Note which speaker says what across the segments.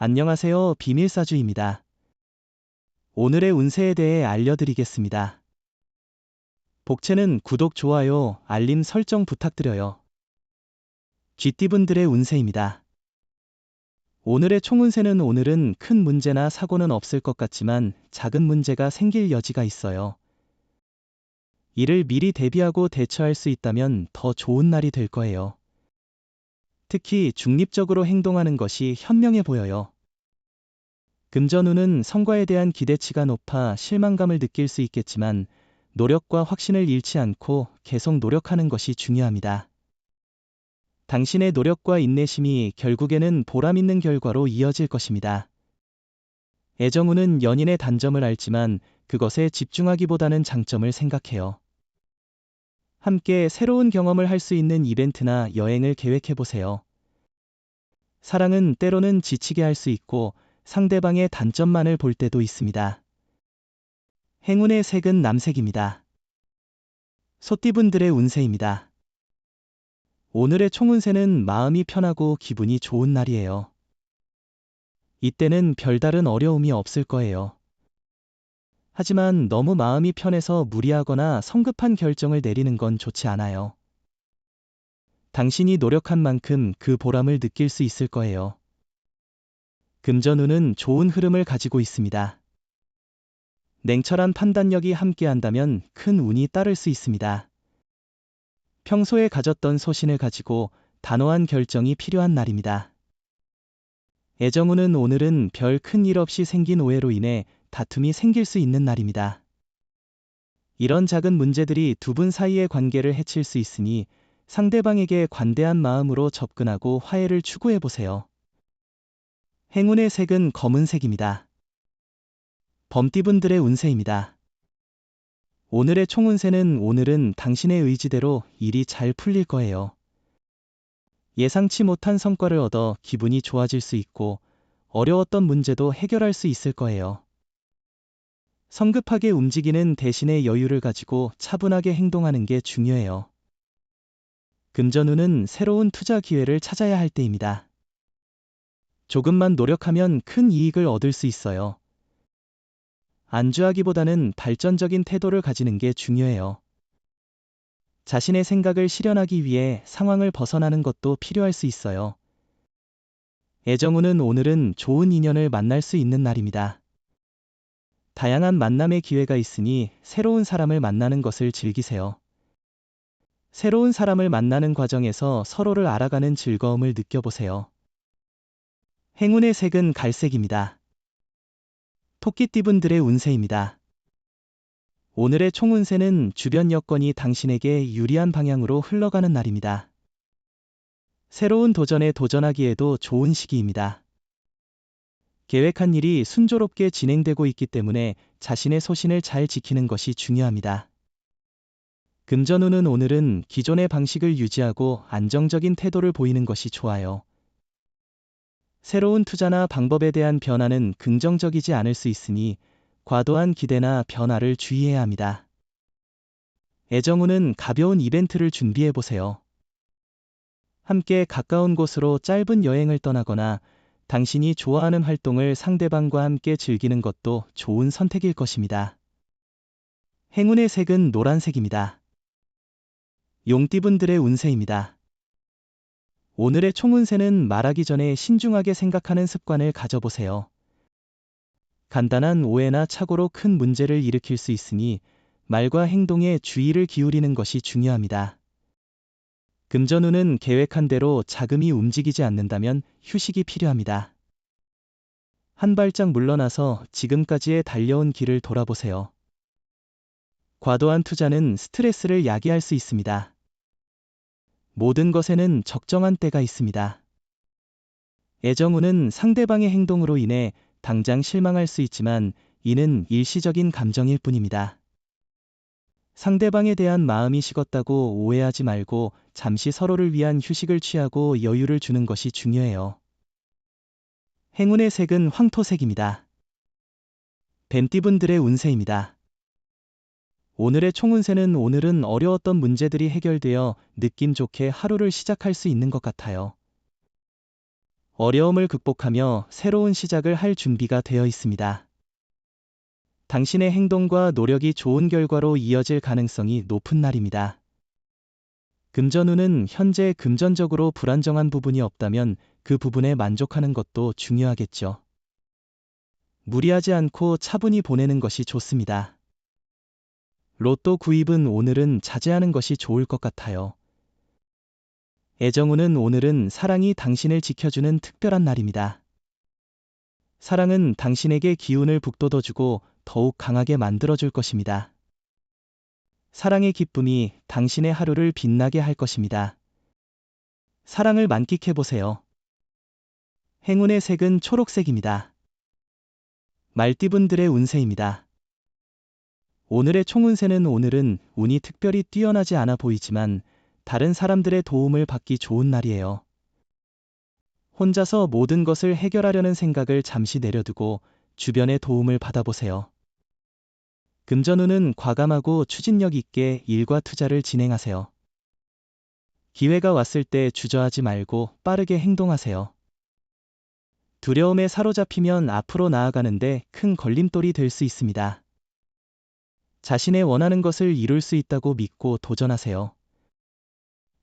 Speaker 1: 안녕하세요. 비밀사주입니다. 오늘의 운세에 대해 알려드리겠습니다. 복채는 구독, 좋아요, 알림 설정 부탁드려요. 쥐띠분들의 운세입니다. 오늘의 총운세는 오늘은 큰 문제나 사고는 없을 것 같지만 작은 문제가 생길 여지가 있어요. 이를 미리 대비하고 대처할 수 있다면 더 좋은 날이 될 거예요. 특히 중립적으로 행동하는 것이 현명해 보여요. 금전운은 성과에 대한 기대치가 높아 실망감을 느낄 수 있겠지만 노력과 확신을 잃지 않고 계속 노력하는 것이 중요합니다. 당신의 노력과 인내심이 결국에는 보람 있는 결과로 이어질 것입니다. 애정운은 연인의 단점을 알지만 그것에 집중하기보다는 장점을 생각해요. 함께 새로운 경험을 할 수 있는 이벤트나 여행을 계획해 보세요. 사랑은 때로는 지치게 할 수 있고 상대방의 단점만을 볼 때도 있습니다. 행운의 색은 남색입니다. 소띠분들의 운세입니다. 오늘의 총운세는 마음이 편하고 기분이 좋은 날이에요. 이때는 별다른 어려움이 없을 거예요. 하지만 너무 마음이 편해서 무리하거나 성급한 결정을 내리는 건 좋지 않아요. 당신이 노력한 만큼 그 보람을 느낄 수 있을 거예요. 금전운은 좋은 흐름을 가지고 있습니다. 냉철한 판단력이 함께한다면 큰 운이 따를 수 있습니다. 평소에 가졌던 소신을 가지고 단호한 결정이 필요한 날입니다. 애정운은 오늘은 별 큰 일 없이 생긴 오해로 인해 다툼이 생길 수 있는 날입니다. 이런 작은 문제들이 두 분 사이의 관계를 해칠 수 있으니 상대방에게 관대한 마음으로 접근하고 화해를 추구해 보세요. 행운의 색은 검은색입니다. 범띠분들의 운세입니다. 오늘의 총운세는 오늘은 당신의 의지대로 일이 잘 풀릴 거예요. 예상치 못한 성과를 얻어 기분이 좋아질 수 있고 어려웠던 문제도 해결할 수 있을 거예요. 성급하게 움직이는 대신에 여유를 가지고 차분하게 행동하는 게 중요해요. 금전운은 새로운 투자 기회를 찾아야 할 때입니다. 조금만 노력하면 큰 이익을 얻을 수 있어요. 안주하기보다는 발전적인 태도를 가지는 게 중요해요. 자신의 생각을 실현하기 위해 상황을 벗어나는 것도 필요할 수 있어요. 애정운은 오늘은 좋은 인연을 만날 수 있는 날입니다. 다양한 만남의 기회가 있으니 새로운 사람을 만나는 것을 즐기세요. 새로운 사람을 만나는 과정에서 서로를 알아가는 즐거움을 느껴보세요. 행운의 색은 갈색입니다. 토끼띠분들의 운세입니다. 오늘의 총운세는 주변 여건이 당신에게 유리한 방향으로 흘러가는 날입니다. 새로운 도전에 도전하기에도 좋은 시기입니다. 계획한 일이 순조롭게 진행되고 있기 때문에 자신의 소신을 잘 지키는 것이 중요합니다. 금전운은 오늘은 기존의 방식을 유지하고 안정적인 태도를 보이는 것이 좋아요. 새로운 투자나 방법에 대한 변화는 긍정적이지 않을 수 있으니 과도한 기대나 변화를 주의해야 합니다. 애정운은 가벼운 이벤트를 준비해 보세요. 함께 가까운 곳으로 짧은 여행을 떠나거나 당신이 좋아하는 활동을 상대방과 함께 즐기는 것도 좋은 선택일 것입니다. 행운의 색은 노란색입니다. 용띠분들의 운세입니다. 오늘의 총운세는 말하기 전에 신중하게 생각하는 습관을 가져보세요. 간단한 오해나 착오로 큰 문제를 일으킬 수 있으니 말과 행동에 주의를 기울이는 것이 중요합니다. 금전운은 계획한 대로 자금이 움직이지 않는다면 휴식이 필요합니다. 한 발짝 물러나서 지금까지의 달려온 길을 돌아보세요. 과도한 투자는 스트레스를 야기할 수 있습니다. 모든 것에는 적정한 때가 있습니다. 애정운은 상대방의 행동으로 인해 당장 실망할 수 있지만 이는 일시적인 감정일 뿐입니다. 상대방에 대한 마음이 식었다고 오해하지 말고 잠시 서로를 위한 휴식을 취하고 여유를 주는 것이 중요해요. 행운의 색은 황토색입니다. 뱀띠분들의 운세입니다. 오늘의 총운세는 오늘은 어려웠던 문제들이 해결되어 느낌 좋게 하루를 시작할 수 있는 것 같아요. 어려움을 극복하며 새로운 시작을 할 준비가 되어 있습니다. 당신의 행동과 노력이 좋은 결과로 이어질 가능성이 높은 날입니다. 금전운은 현재 금전적으로 불안정한 부분이 없다면 그 부분에 만족하는 것도 중요하겠죠. 무리하지 않고 차분히 보내는 것이 좋습니다. 로또 구입은 오늘은 자제하는 것이 좋을 것 같아요. 애정운은 오늘은 사랑이 당신을 지켜주는 특별한 날입니다. 사랑은 당신에게 기운을 북돋워주고 더욱 강하게 만들어줄 것입니다. 사랑의 기쁨이 당신의 하루를 빛나게 할 것입니다. 사랑을 만끽해보세요. 행운의 색은 초록색입니다. 말띠분들의 운세입니다. 오늘의 총운세는 오늘은 운이 특별히 뛰어나지 않아 보이지만 다른 사람들의 도움을 받기 좋은 날이에요. 혼자서 모든 것을 해결하려는 생각을 잠시 내려두고 주변의 도움을 받아보세요. 금전운은 과감하고 추진력 있게 일과 투자를 진행하세요. 기회가 왔을 때 주저하지 말고 빠르게 행동하세요. 두려움에 사로잡히면 앞으로 나아가는데 큰 걸림돌이 될 수 있습니다. 자신의 원하는 것을 이룰 수 있다고 믿고 도전하세요.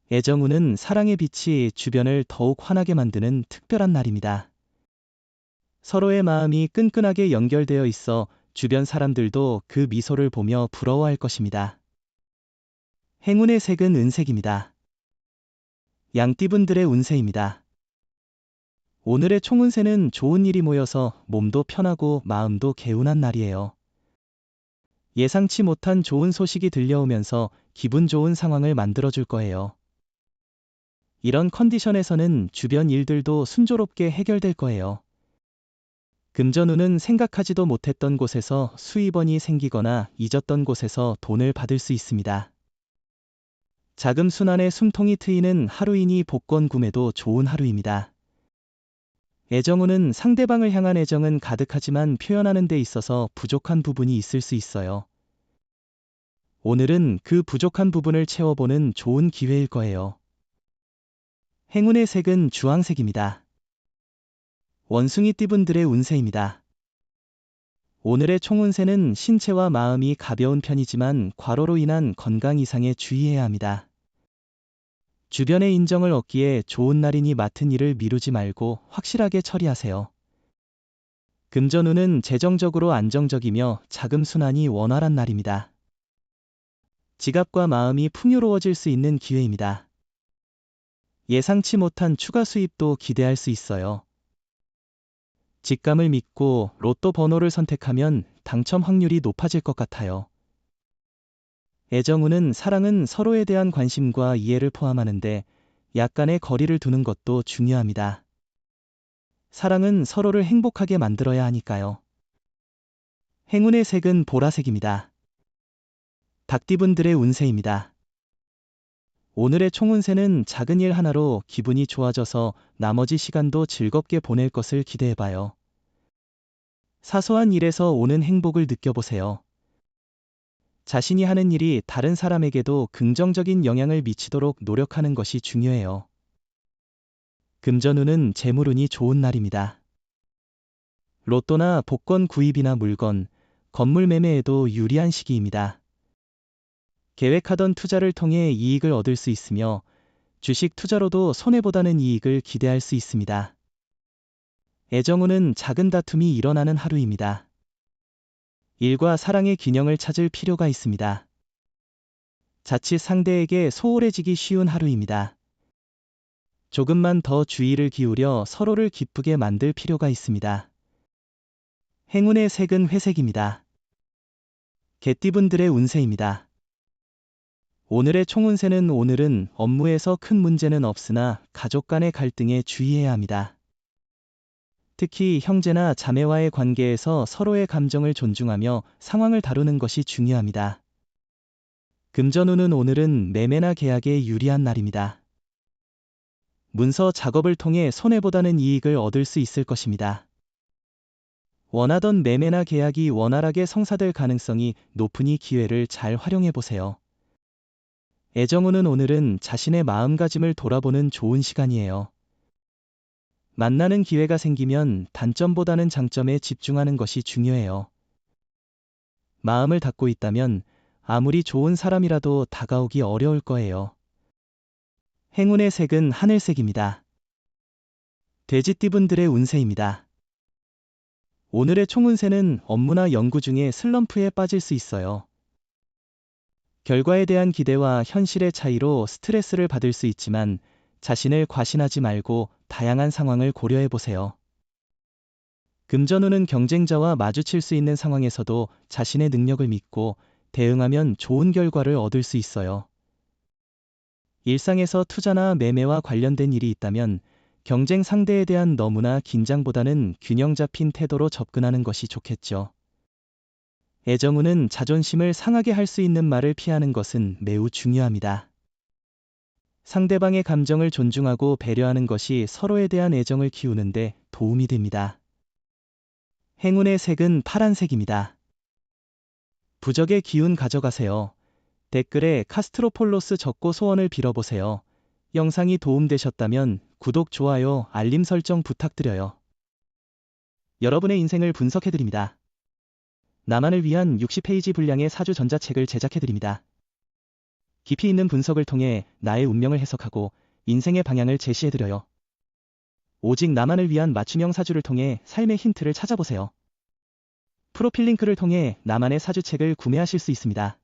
Speaker 1: 애정운은 사랑의 빛이 주변을 더욱 환하게 만드는 특별한 날입니다. 서로의 마음이 끈끈하게 연결되어 있어 주변 사람들도 그 미소를 보며 부러워할 것입니다. 행운의 색은 은색입니다. 양띠분들의 운세입니다. 오늘의 총운세는 좋은 일이 모여서 몸도 편하고 마음도 개운한 날이에요. 예상치 못한 좋은 소식이 들려오면서 기분 좋은 상황을 만들어줄 거예요. 이런 컨디션에서는 주변 일들도 순조롭게 해결될 거예요. 금전운은 생각하지도 못했던 곳에서 수입원이 생기거나 잊었던 곳에서 돈을 받을 수 있습니다. 자금 순환에 숨통이 트이는 하루이니 복권 구매도 좋은 하루입니다. 애정운은 상대방을 향한 애정은 가득하지만 표현하는 데 있어서 부족한 부분이 있을 수 있어요. 오늘은 그 부족한 부분을 채워보는 좋은 기회일 거예요. 행운의 색은 주황색입니다. 원숭이띠분들의 운세입니다. 오늘의 총운세는 신체와 마음이 가벼운 편이지만 과로로 인한 건강 이상에 주의해야 합니다. 주변의 인정을 얻기에 좋은 날이니 맡은 일을 미루지 말고 확실하게 처리하세요. 금전운은 재정적으로 안정적이며 자금 순환이 원활한 날입니다. 지갑과 마음이 풍요로워질 수 있는 기회입니다. 예상치 못한 추가 수입도 기대할 수 있어요. 직감을 믿고 로또 번호를 선택하면 당첨 확률이 높아질 것 같아요. 애정운은 사랑은 서로에 대한 관심과 이해를 포함하는데 약간의 거리를 두는 것도 중요합니다. 사랑은 서로를 행복하게 만들어야 하니까요. 행운의 색은 보라색입니다. 닭띠분들의 운세입니다. 오늘의 총운세는 작은 일 하나로 기분이 좋아져서 나머지 시간도 즐겁게 보낼 것을 기대해봐요. 사소한 일에서 오는 행복을 느껴보세요. 자신이 하는 일이 다른 사람에게도 긍정적인 영향을 미치도록 노력하는 것이 중요해요. 금전운은 재물운이 좋은 날입니다. 로또나 복권 구입이나 물건, 건물 매매에도 유리한 시기입니다. 계획하던 투자를 통해 이익을 얻을 수 있으며 주식 투자로도 손해보다는 이익을 기대할 수 있습니다. 애정운은 작은 다툼이 일어나는 하루입니다. 일과 사랑의 균형을 찾을 필요가 있습니다. 자칫 상대에게 소홀해지기 쉬운 하루입니다. 조금만 더 주의를 기울여 서로를 기쁘게 만들 필요가 있습니다. 행운의 색은 회색입니다. 개띠분들의 운세입니다. 오늘의 총운세는 오늘은 업무에서 큰 문제는 없으나 가족 간의 갈등에 주의해야 합니다. 특히 형제나 자매와의 관계에서 서로의 감정을 존중하며 상황을 다루는 것이 중요합니다. 금전운은 오늘은 매매나 계약에 유리한 날입니다. 문서 작업을 통해 손해보다는 이익을 얻을 수 있을 것입니다. 원하던 매매나 계약이 원활하게 성사될 가능성이 높으니 기회를 잘 활용해 보세요. 애정운은 오늘은 자신의 마음가짐을 돌아보는 좋은 시간이에요. 만나는 기회가 생기면 단점보다는 장점에 집중하는 것이 중요해요. 마음을 닫고 있다면 아무리 좋은 사람이라도 다가오기 어려울 거예요. 행운의 색은 하늘색입니다. 돼지띠분들의 운세입니다. 오늘의 총운세는 업무나 연구 중에 슬럼프에 빠질 수 있어요. 결과에 대한 기대와 현실의 차이로 스트레스를 받을 수 있지만 자신을 과신하지 말고 다양한 상황을 고려해 보세요. 금전운은 경쟁자와 마주칠 수 있는 상황에서도 자신의 능력을 믿고 대응하면 좋은 결과를 얻을 수 있어요. 일상에서 투자나 매매와 관련된 일이 있다면 경쟁 상대에 대한 너무나 긴장보다는 균형 잡힌 태도로 접근하는 것이 좋겠죠. 애정운은 자존심을 상하게 할 수 있는 말을 피하는 것은 매우 중요합니다. 상대방의 감정을 존중하고 배려하는 것이 서로에 대한 애정을 키우는데 도움이 됩니다. 행운의 색은 파란색입니다. 부적의 기운 가져가세요. 댓글에 카스트로폴로스 적고 소원을 빌어보세요. 영상이 도움되셨다면 구독, 좋아요, 알림 설정 부탁드려요. 여러분의 인생을 분석해드립니다. 나만을 위한 60페이지 분량의 사주 전자책을 제작해드립니다. 깊이 있는 분석을 통해 나의 운명을 해석하고 인생의 방향을 제시해드려요. 오직 나만을 위한 맞춤형 사주를 통해 삶의 힌트를 찾아보세요. 프로필 링크를 통해 나만의 사주책을 구매하실 수 있습니다.